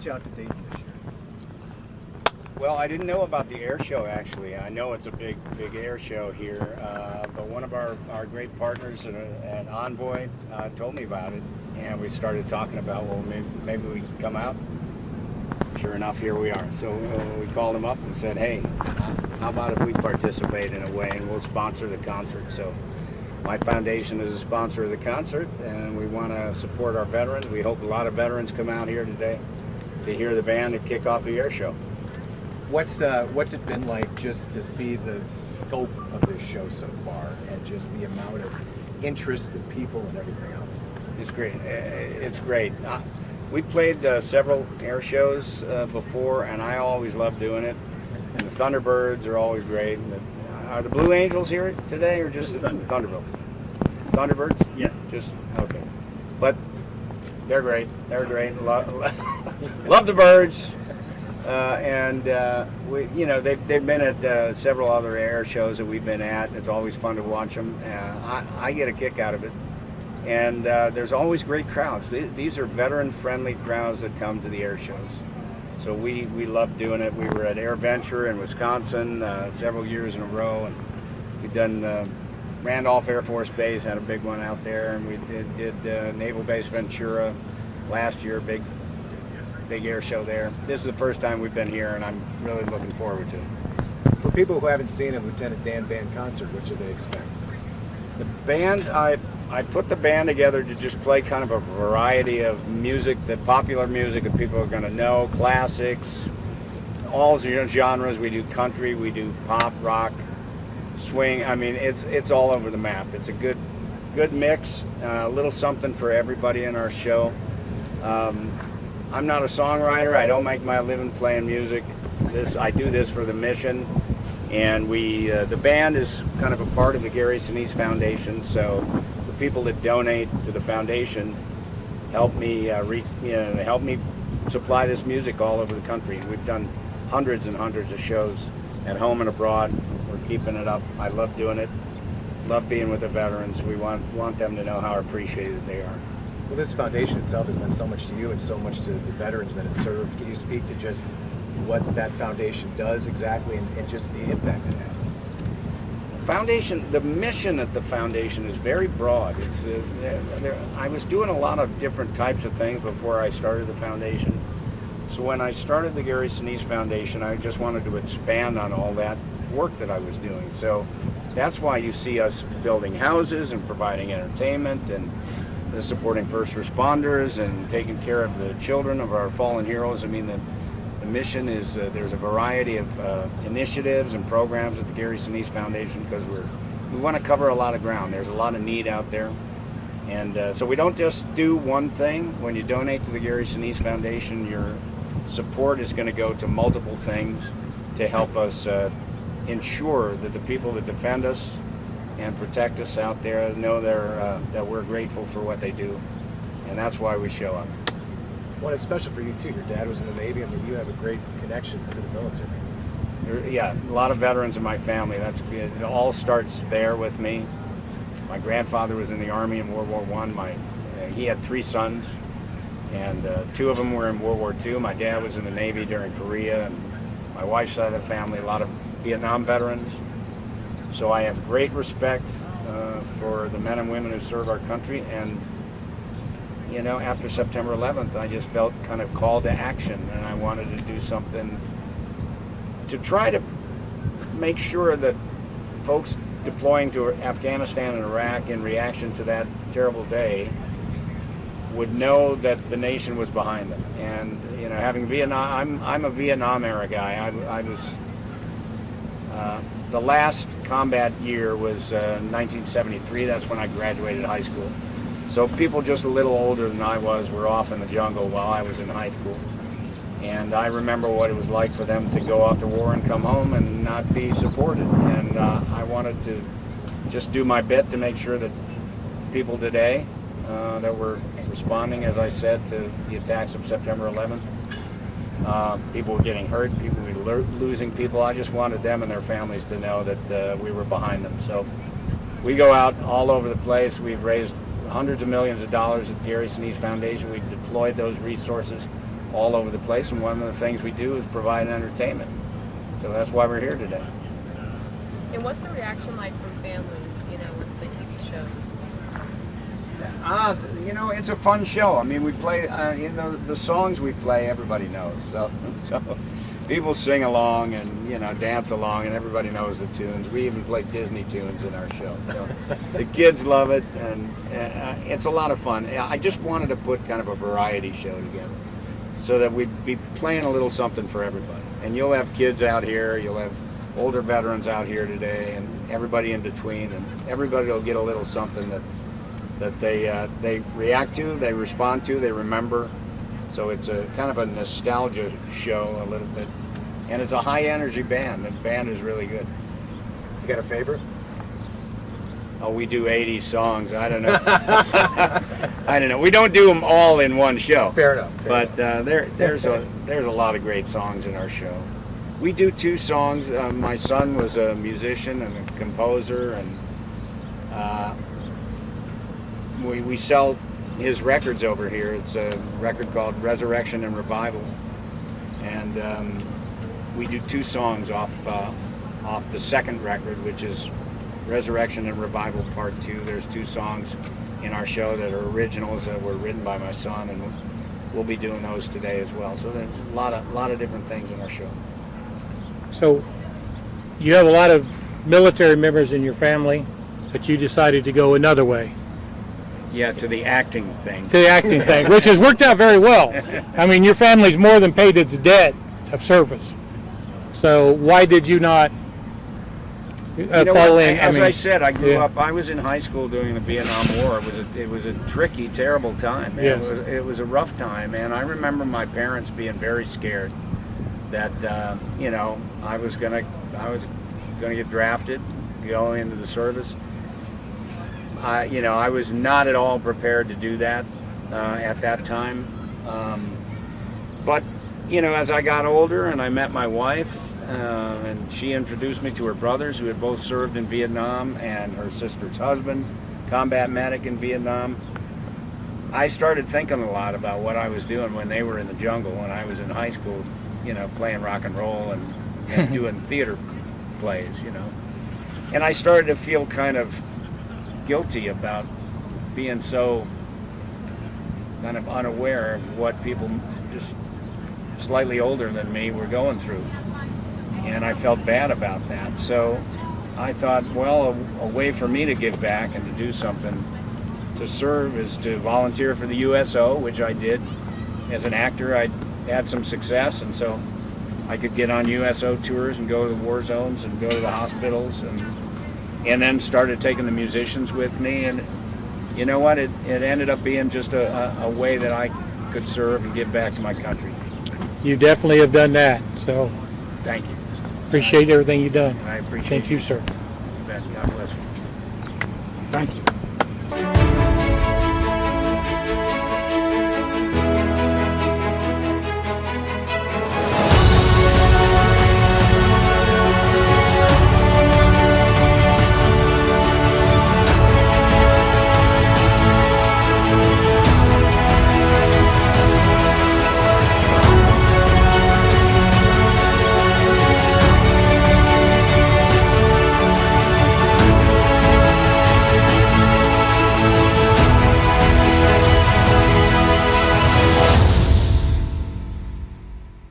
brought you out to Dayton this year? Well, I didn't know about the air show, actually. I know it's a big air show here, but one of our great partners at Envoy told me about it, and we started talking about, well, maybe we can come out. Sure enough, here we are. So we called him up and said, hey, how about if we participate in a way and we'll sponsor the concert? So my foundation is a sponsor of the concert, and we want to support our veterans. We hope a lot of veterans come out here today to hear the band and kick off the air show. What's it been like just to see the scope of this show so far, and just the amount of interest and people and everything else? It's great. It's great. We played several air shows before, and I always love doing it. And the Thunderbirds are always great. Are the Blue Angels here today, or just the Thunderbirds? Thunderbirds? Yes. Just okay. But they're great. They're great. Love the birds. We, they've been at several other air shows that we've been at. It's always fun to watch them. I get a kick out of it. And there's always great crowds. These are veteran-friendly crowds that come to the air shows. So we love doing it. We were at Air Venture in Wisconsin several years in a row, and we've done Randolph Air Force Base, had a big one out there, and we did Naval Base Ventura last year, big air show there. This is the first time we've been here, and I'm really looking forward to it. For people who haven't seen a Lieutenant Dan Band concert, what should they expect? The band, I put the band together to just play kind of a variety of music, the popular music that people are going to know, classics, all genres. We do country, we do pop, rock, swing. I mean, it's all over the map. It's a good mix, a little something for everybody in our show. I'm not a songwriter. I don't make my living playing music. I do this for the mission, and the band is kind of a part of the Gary Sinise Foundation. So the people that donate to the foundation help me supply this music all over the country. We've done hundreds and hundreds of shows at home and abroad. We're keeping it up. I love doing it. Love being with the veterans. We want them to know how appreciated they are. Well, this foundation itself has meant so much to you and so much to the veterans that it served. Can you speak to just what that foundation does exactly and just the impact it has? Foundation, the mission at the foundation is very broad. I was doing a lot of different types of things before I started the foundation. So when I started the Gary Sinise Foundation, I just wanted to expand on all that work that I was doing. So that's why you see us building houses and providing entertainment and supporting first responders and taking care of the children of our fallen heroes. I mean, the mission is there's a variety of initiatives and programs at the Gary Sinise Foundation because we want to cover a lot of ground. There's a lot of need out there, and so we don't just do one thing. When you donate to the Gary Sinise Foundation, your support is going to go to multiple things to help us ensure that the people that defend us and protect us out there know that we're grateful for what they do, and that's why we show up. Well, it's special for you too. Your dad was in the Navy. I mean, you have a great connection to the military. Yeah, a lot of veterans in my family. It all starts there with me. My grandfather was in the Army in World War I. He had 3 sons, and 2 of them were in World War II. My dad was in the Navy during Korea, and my wife's side of the family, a lot of Vietnam veterans. So I have great respect for the men and women who serve our country, and after September 11th, I just felt kind of called to action, and I wanted to do something to try to make sure that folks deploying to Afghanistan and Iraq in reaction to that terrible day would know that the nation was behind them. And having Vietnam, I'm a Vietnam era guy. I was the last combat year was 1973. That's when I graduated high school. So people just a little older than I was were off in the jungle while I was in high school. And I remember what it was like for them to go off to war and come home and not be supported. And I wanted to just do my bit to make sure that people today that were responding, as I said, to the attacks of September 11th, people were getting hurt, people were losing people. I just wanted them and their families to know that we were behind them. So we go out all over the place. We've raised hundreds of millions of dollars at the Gary Sinise Foundation. We've deployed those resources all over the place, and one of the things we do is provide entertainment. So that's why we're here today. And what's the reaction like from families, once they see these shows? It's a fun show. I mean, we play, the songs we play, everybody knows. So people sing along and, dance along, and everybody knows the tunes. We even play Disney tunes in our show. So the kids love it, and it's a lot of fun. I just wanted to put kind of a variety show together so that we'd be playing a little something for everybody. And you'll have kids out here, you'll have older veterans out here today, and everybody in between, and everybody will get a little something that they react to, they respond to, they remember. So it's a kind of a nostalgia show a little bit, and it's a high energy band. The band is really good. You got a favorite? Oh, we do 80 songs. I don't know. I don't know. We don't do them all in one show. Fair enough. But there's a lot of great songs in our show. We do 2 songs. My son was a musician and a composer, and we sell his records over here. It's a record called Resurrection and Revival, and we do 2 songs off the second record, which is Resurrection and Revival Part 2. There's 2 songs in our show that are originals that were written by my son, and we'll be doing those today as well. So there's a lot of different things in our show. So you have a lot of military members in your family, but you decided to go another way. Yeah, to the acting thing. To the acting thing, which has worked out very well. I mean, your family's more than paid its debt of service. So why did you not fall in? As I said, I grew up. I was in high school during the Vietnam War. It was a tricky, terrible time. Yes. It was a rough time, and I remember my parents being very scared that I was gonna get drafted, go into the service. I was not at all prepared to do that at that time. But as I got older and I met my wife, and she introduced me to her brothers who had both served in Vietnam, and her sister's husband, combat medic in Vietnam, I started thinking a lot about what I was doing when they were in the jungle, when I was in high school, playing rock and roll and doing theater plays, And I started to feel kind of guilty about being so kind of unaware of what people just slightly older than me were going through, and I felt bad about that. So I thought, well, a way for me to give back and to do something to serve is to volunteer for the USO, which I did. As an actor, I had some success, and so I could get on USO tours and go to the war zones and go to the hospitals, and then started taking the musicians with me, and you know what, it ended up being just a way that I could serve and give back to my country. You definitely have done that, so Thank you. appreciate everything you've done. I appreciate Thank you, sir. You bet. God bless you. Thank you.